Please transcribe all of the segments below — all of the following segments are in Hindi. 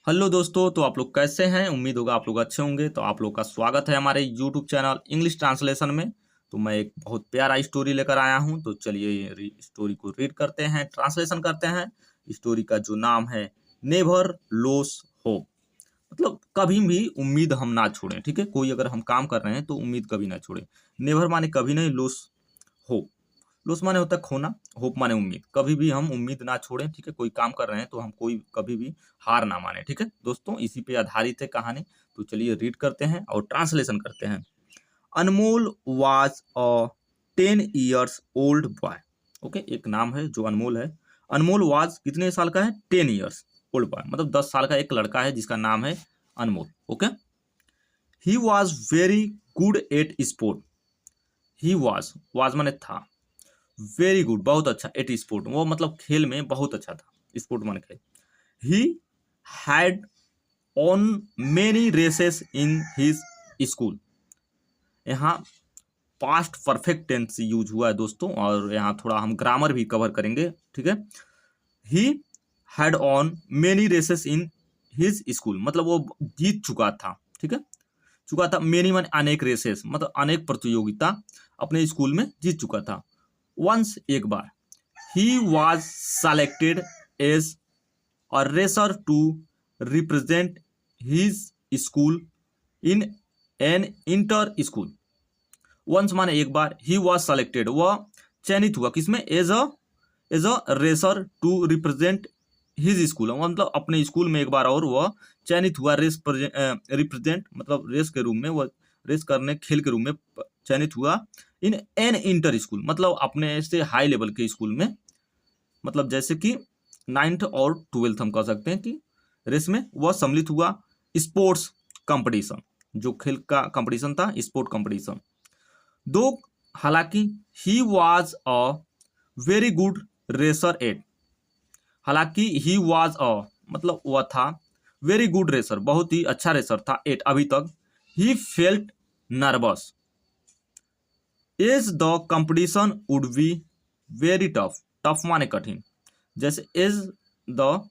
हेलो दोस्तों, तो आप लोग कैसे हैं। उम्मीद होगा आप लोग अच्छे होंगे। तो आप लोग का स्वागत है हमारे यूट्यूब चैनल इंग्लिश ट्रांसलेशन में। तो मैं एक बहुत प्यारा स्टोरी लेकर आया हूं। तो चलिए स्टोरी को रीड करते हैं, ट्रांसलेशन करते हैं। स्टोरी का जो नाम है नेवर लॉस होप, मतलब कभी भी उम्मीद हम ना छोड़ें। ठीक है, कोई अगर हम काम कर रहे हैं तो उम्मीद कभी ना छोड़ें। नेवर माने कभी नहीं, लॉस होप, लॉस माने होता है खोना, होप माने उम्मीद। कभी भी हम उम्मीद ना छोड़ें। ठीक है, कोई काम कर रहे हैं तो हम कोई कभी भी हार ना माने। ठीक है दोस्तों, इसी पे आधारित है कहानी। तो चलिए रीड करते हैं और ट्रांसलेशन करते हैं। Anmol was a 10 years old boy. Okay, एक नाम है जो अनमोल है। अनमोल वाज कितने साल का है? 10 years ओल्ड बॉय, मतलब 10 साल का एक लड़का है जिसका नाम है Anmol. Okay, he was very good at sport. He was माने था, वेरी गुड बहुत अच्छा, एट स्पोर्ट वो मतलब खेल में बहुत अच्छा था। स्पोर्ट माने खेल। He had won many races in his school. यहाँ पास्ट परफेक्ट टेंस यूज हुआ है दोस्तों, और यहाँ थोड़ा हम ग्रामर भी कवर करेंगे। ठीक है, he had won many races in his school, मतलब वो जीत चुका था। ठीक है, चुका था, मेनी माने अनेक रेसेस, मतलब अनेक प्रतियोगिता अपने स्कूल में जीत चुका था। वंस एक बार, he was selected as a racer to represent his school in an inter school। once माने एक बार, he was selected वह चयनित हुआ किसमें? As a racer to represent his school, मतलब अपने स्कूल में एक बार और वह चयनित हुआ। रेस रिप्रेजेंट मतलब रेस के रूप में, वह रेस करने खेल के रूप में चयनित हुआ। इन एन इंटर स्कूल, मतलब अपने से हाई लेवल के स्कूल में, मतलब जैसे कि 9th और 12th हम कह सकते हैं कि रेस में वह सम्मिलित हुआ। स्पोर्ट्स कंपटीशन, जो खेल का कंपटीशन था, स्पोर्ट कंपटीशन। दो, हालांकि he was a very good racer at, हालांकि ही वाज अ मतलब वह था वेरी गुड रेसर, बहुत ही अच्छा रेसर था एट अभी तक। He felt nervous as the competition would be very tough, tough माने कठिन, जैसे the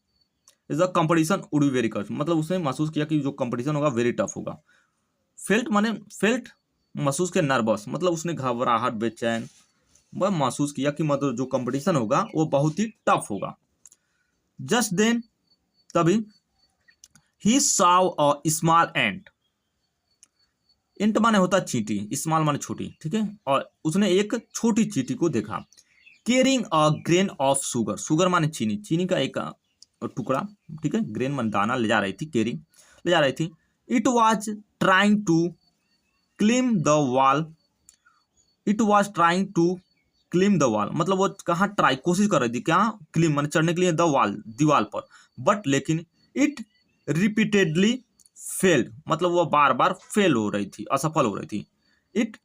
is the competition would be very कठिन, मतलब उसने महसूस किया कि जो कंपटीशन होगा वेरी टफ होगा। फेल्ट माने फेल्ट महसूस किया, नर्वस मतलब उसने घबराहट बेचैन वह महसूस किया कि मतलब जो कंपटीशन होगा वो बहुत ही टफ होगा। जस्ट देन तभी, ही saw a small ant, int माने होता है चींटी, स्मॉल माने छोटी। ठीक है, और उसने एक छोटी चींटी को देखा। Carrying a grain of sugar, sugar माने चीनी, चीनी का एक टुकड़ा। ठीक है, ग्रेन माने दाना ले जा रही थी, केरिंग ले जा रही थी। It was trying to climb the wall, it was trying to climb the wall, मतलब वो कहाँ ट्राई कोशिश कर रही थी, क्या क्लिम माने चढ़ने के लिए, द वॉल दीवार पर। बट लेकिन इट रिपीटेडली फेल्ड, मतलब वो बार बार फेल हो रही थी, असफल हो रही थी। It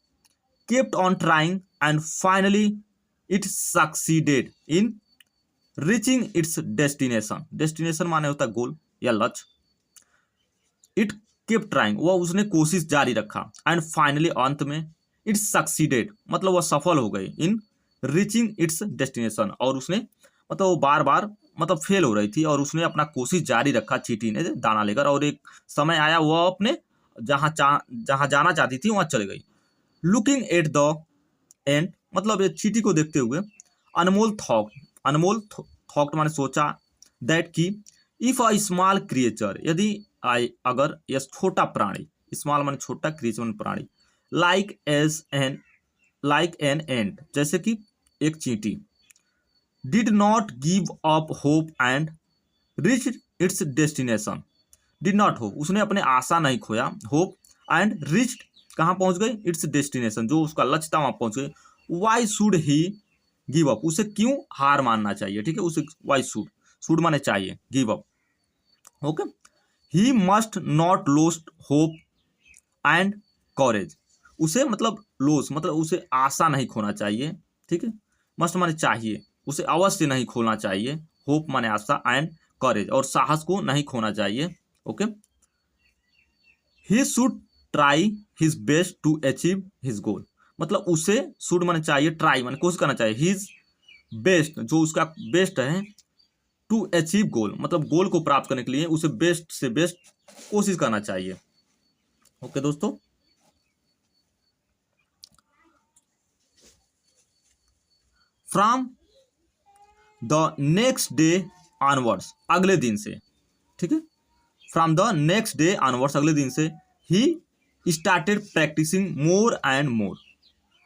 kept on trying and finally it succeeded in reaching it's destination, destination माने होता है गोल या लक्ष्य। इट केप्ट ट्राइंग, वह उसने कोशिश जारी रखा, एंड फाइनली अंत में इट सक्सीडेड, मतलब वह सफल हो गई इन रीचिंग इट्स डेस्टिनेशन, और उसने मतलब वो बार बार मतलब फेल हो रही थी और उसने अपना कोशिश जारी रखा चींटी ने दाना लेकर, और एक समय आया वह अपने जहाँ जाना चाहती थी वहां चले गई। लुकिंग एट द एंड, मतलब ये चींटी को देखते हुए, अनमोल थॉक, अनमोल थॉक्ट माने सोचा, दैट की इफ अ स्मॉल क्रिएचर, यदि आई अगर यह छोटा प्राणी, स्मॉल माने छोटा, क्रिएचर माने प्राणी, like as an like an ant, जैसे कि एक चींटी, did not give up hope and reach its destination, did not hope उसने अपने आशा नहीं खोया, होप एंड रिच्ड कहाँ पहुंच गई, इट्स डेस्टिनेशन जो उसका लक्ष्य था वहां पहुंच गई। Why should he give up, उसे क्यों हार मानना चाहिए। ठीक है, उसे वाई शुड, शुड माने चाहिए, give up. Okay, he must not lost hope and courage, उसे मतलब लॉस मतलब उसे आशा नहीं खोना चाहिए। ठीक है, मस्ट माने चाहिए, उसे अवश्य नहीं खोना चाहिए। होप माने आशा, एंड कॉरेज और साहस को नहीं खोना चाहिए। Okay, he should try his best to achieve his goal, मतलब उसे शुड माने चाहिए, ट्राई माने कोशिश करना चाहिए, हिज बेस्ट जो उसका बेस्ट है टू अचीव गोल, मतलब गोल को प्राप्त करने के लिए उसे बेस्ट से बेस्ट कोशिश करना चाहिए। ओके दोस्तों, from the next day onwards, अगले दिन से, ठीक है, from the next day onwards, अगले दिन से ही started practising more and more,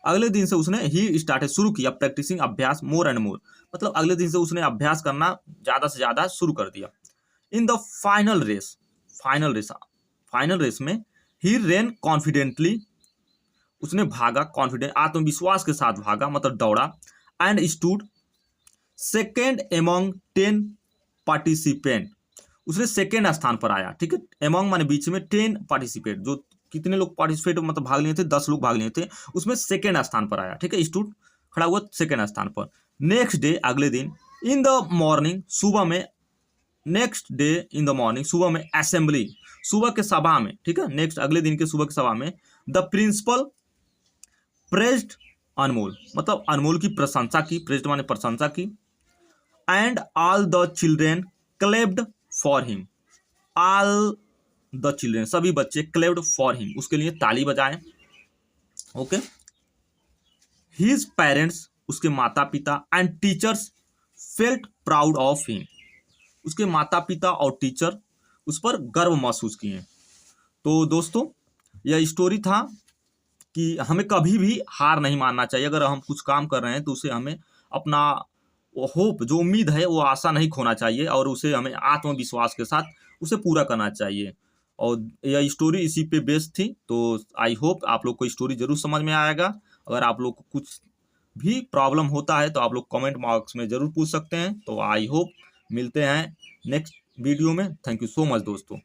अगले दिन से उसने ही स्टार्टेड शुरू किया प्रैक्टिसिंग अभ्यास मोर एंड मोर, मतलब अगले दिन से उसने अभ्यास करना ज़्यादा से ज़्यादा शुरू कर दिया। In the final race, final race में ही रेन कॉन्फिडेंटली, उसने भागा कॉन्फिडेंट, आत्मविश्वास के साथ भागा, मतलब दौड़ा, and stood second among 10 participant, उसने सेकेंड स्थान पर आया, ठीक है, एमोंग माने बीच में, 10 पार्टिसिपेट, जो कितने लोग पार्टिसिपेट मतलब भाग लिए थे, 10 लोग भाग लिए थे, उसमें सेकेंड स्थान पर आया, ठीक है, स्टूड खड़ा हुआ सेकेंड स्थान पर। नेक्स्ट डे, अगले दिन, इन द मॉर्निंग, सुबह में, next day in the morning, सुबह में, असेंबली, सुबह के सभा में, ठीक है, नेक्स्ट अगले दिन के सुबह की सभा में, द प्रिंसिपल प्रेज्ड अनमोल, मतलब अनमोल की प्रशंसा की, प्रेज्ड माने प्रशंसा की, and all the children clapped for him, all the children, सभी बच्चे, क्लेप्ड फॉर हिम, उसके लिए ताली बजाएं। ओके, हिज पेरेंट्स, उसके माता पिता, and teachers felt proud of him, उसके माता पिता और टीचर उस पर गर्व महसूस किए। तो दोस्तों, यह स्टोरी था कि हमें कभी भी हार नहीं मानना चाहिए। अगर हम कुछ काम कर रहे हैं तो उसे हमें अपना होप, जो उम्मीद है, वो आशा नहीं खोना चाहिए, और उसे हमें आत्मविश्वास के साथ उसे पूरा करना चाहिए। और यह स्टोरी इसी पे बेस्ड थी। तो आई होप आप लोग को स्टोरी जरूर समझ में आएगा। अगर आप लोग को कुछ भी प्रॉब्लम होता है तो आप लोग कमेंट बॉक्स में ज़रूर पूछ सकते हैं। तो आई होप मिलते हैं नेक्स्ट वीडियो में। थैंक यू सो मच दोस्तों।